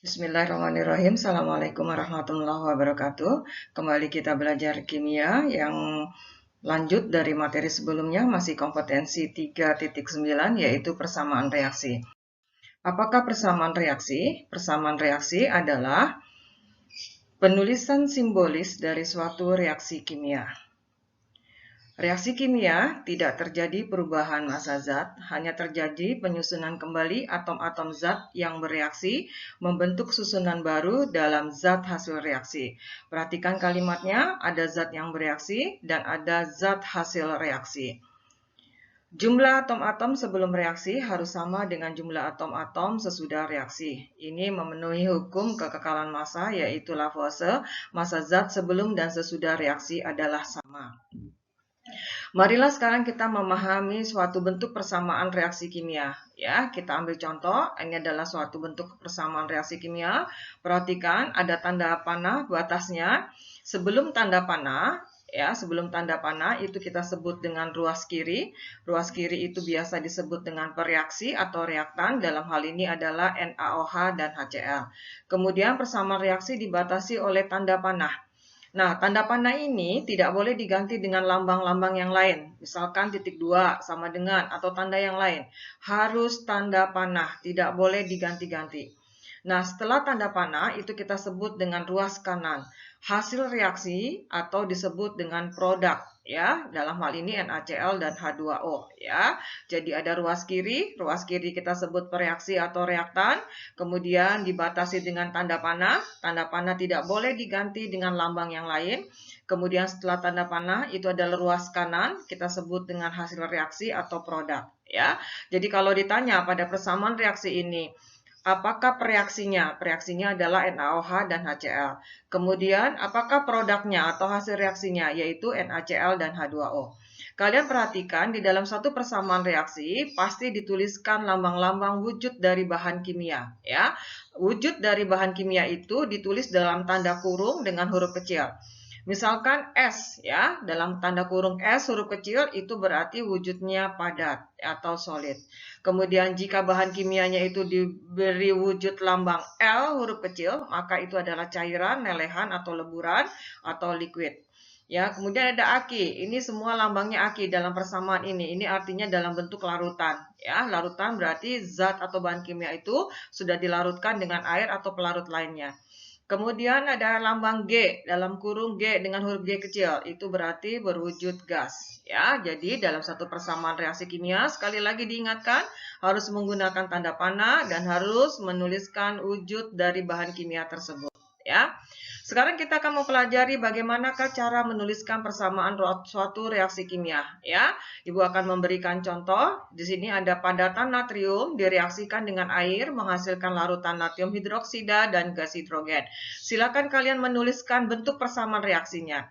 Bismillahirrahmanirrahim. Assalamualaikum warahmatullahi wabarakatuh. Kembali kita belajar kimia yang lanjut dari materi sebelumnya, masih kompetensi 3.9, yaitu persamaan reaksi. Apakah persamaan reaksi? Persamaan reaksi adalah penulisan simbolis dari suatu reaksi kimia. Reaksi kimia tidak terjadi perubahan massa zat, hanya terjadi penyusunan kembali atom-atom zat yang bereaksi membentuk susunan baru dalam zat hasil reaksi. Perhatikan kalimatnya, ada zat yang bereaksi dan ada zat hasil reaksi. Jumlah atom-atom sebelum reaksi harus sama dengan jumlah atom-atom sesudah reaksi. Ini memenuhi hukum kekekalan massa, yaitu Lavoisier, massa zat sebelum dan sesudah reaksi adalah sama. Marilah sekarang kita memahami suatu bentuk persamaan reaksi kimia. Ya, kita ambil contoh, ini adalah suatu bentuk persamaan reaksi kimia. Perhatikan ada tanda panah batasnya. Sebelum tanda panah, sebelum tanda panah itu kita sebut dengan ruas kiri. Ruas kiri itu biasa disebut dengan pereaksi atau reaktan. Dalam hal ini adalah NaOH dan HCl. Kemudian persamaan reaksi dibatasi oleh tanda panah. Nah, tanda panah ini tidak boleh diganti dengan lambang-lambang yang lain. Misalkan titik 2 sama dengan atau tanda yang lain. Harus tanda panah, tidak boleh diganti-ganti. Nah, setelah tanda panah itu kita sebut dengan ruas kanan. Hasil reaksi atau disebut dengan produk, ya. Dalam hal ini NaCl dan H2O, ya. Jadi ada ruas kiri kita sebut pereaksi atau reaktan. Kemudian dibatasi dengan tanda panah. Tanda panah tidak boleh diganti dengan lambang yang lain. Kemudian setelah tanda panah itu adalah ruas kanan, kita sebut dengan hasil reaksi atau produk, ya. Jadi kalau ditanya pada persamaan reaksi ini, apakah pereaksinya? Pereaksinya adalah NaOH dan HCl. Kemudian, apakah produknya atau hasil reaksinya? Yaitu NaCl dan H2O. Kalian perhatikan di dalam satu persamaan reaksi pasti dituliskan lambang-lambang wujud dari bahan kimia, ya. Wujud dari bahan kimia itu ditulis dalam tanda kurung dengan huruf kecil. Misalkan S, ya, dalam tanda kurung S huruf kecil itu berarti wujudnya padat atau solid. Kemudian jika bahan kimianya itu diberi wujud lambang L huruf kecil, maka itu adalah cairan, lelehan atau leburan atau liquid. Ya, kemudian ada aki. Ini semua lambangnya aki dalam persamaan ini. Ini artinya dalam bentuk larutan. Ya, larutan berarti zat atau bahan kimia itu sudah dilarutkan dengan air atau pelarut lainnya. Kemudian ada lambang G, dalam kurung G dengan huruf G kecil, itu berarti berwujud gas. Ya, jadi dalam satu persamaan reaksi kimia, sekali lagi diingatkan, harus menggunakan tanda panah dan harus menuliskan wujud dari bahan kimia tersebut. Ya. Sekarang kita akan mempelajari bagaimanakah cara menuliskan persamaan suatu reaksi kimia. Ya, Ibu akan memberikan contoh. Di sini ada padatan natrium direaksikan dengan air menghasilkan larutan natrium hidroksida dan gas hidrogen. Silakan kalian menuliskan bentuk persamaan reaksinya.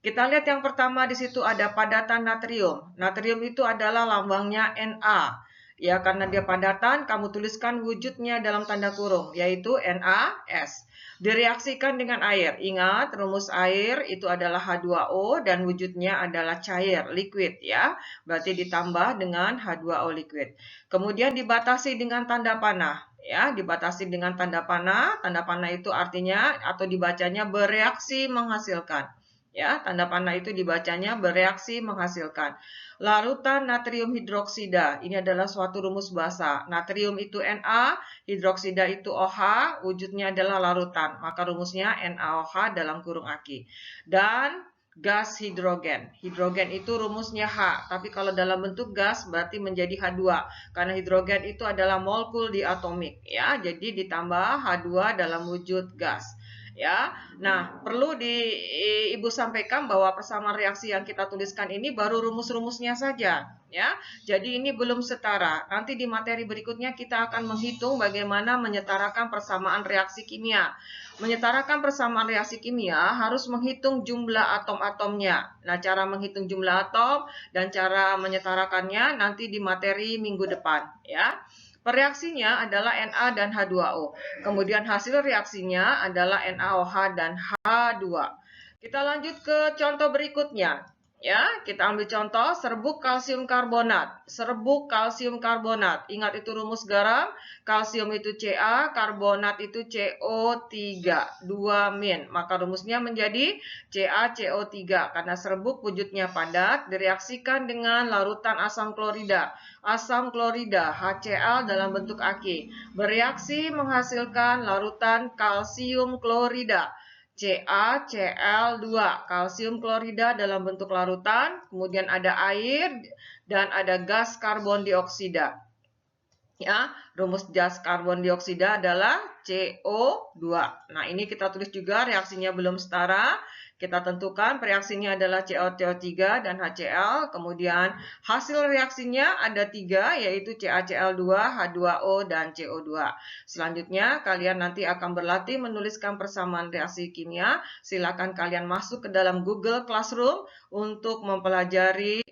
Kita lihat yang pertama di situ ada padatan natrium. Natrium itu adalah lambangnya Na. Ya, karena dia padatan, kamu tuliskan wujudnya dalam tanda kurung, yaitu NaS. Direaksikan dengan air. Ingat, rumus air itu adalah H2O dan wujudnya adalah cair, liquid, ya. Berarti ditambah dengan H2O liquid. Kemudian dibatasi dengan tanda panah. Ya, dibatasi dengan tanda panah. Tanda panah itu artinya atau dibacanya bereaksi menghasilkan. Ya, tanda panah itu dibacanya bereaksi menghasilkan. Larutan natrium hidroksida, ini adalah suatu rumus basa. Natrium itu Na, hidroksida itu OH, wujudnya adalah larutan. Maka rumusnya NaOH dalam kurung aki. Dan gas hidrogen. Hidrogen itu rumusnya H, tapi kalau dalam bentuk gas berarti menjadi H2. Karena hidrogen itu adalah molekul diatomik, ya. Jadi ditambah H2 dalam wujud gas. Ya, nah perlu Ibu sampaikan bahwa persamaan reaksi yang kita tuliskan ini baru rumus-rumusnya saja, ya. Jadi ini belum setara. Nanti di materi berikutnya kita akan menghitung bagaimana menyetarakan persamaan reaksi kimia. Menyetarakan persamaan reaksi kimia harus menghitung jumlah atom-atomnya. Nah, cara menghitung jumlah atom dan cara menyetarakannya nanti di materi minggu depan, ya. Pereaksinya adalah Na dan H2O. Kemudian hasil reaksinya adalah NaOH dan H2. Kita lanjut ke contoh berikutnya. Ya, kita ambil contoh serbuk kalsium karbonat. Serbuk kalsium karbonat. Ingat itu rumus garam. Kalsium itu Ca, karbonat itu CO3, 2-. Maka rumusnya menjadi CaCO3 karena serbuk wujudnya padat direaksikan dengan larutan asam klorida. Asam klorida HCl dalam bentuk aki bereaksi menghasilkan larutan kalsium klorida. CaCl2, kalsium klorida dalam bentuk larutan, kemudian ada air dan ada gas karbon dioksida. Ya, rumus gas karbon dioksida adalah CO2. Nah, ini kita tulis juga reaksinya belum setara. Kita tentukan reaksinya adalah CaCO3 dan HCl. Kemudian hasil reaksinya ada 3, yaitu CaCl2, H2O, dan CO2. Selanjutnya, kalian nanti akan berlatih menuliskan persamaan reaksi kimia. Silakan kalian masuk ke dalam Google Classroom untuk mempelajari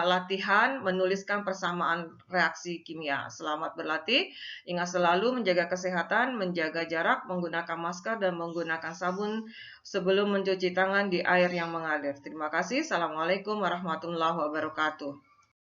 latihan menuliskan persamaan reaksi kimia. Selamat berlatih. Ingat selalu menjaga kesehatan, menjaga jarak, menggunakan masker, dan menggunakan sabun sebelum mencuci tangan di air yang mengalir. Terima kasih. Assalamualaikum warahmatullahi wabarakatuh.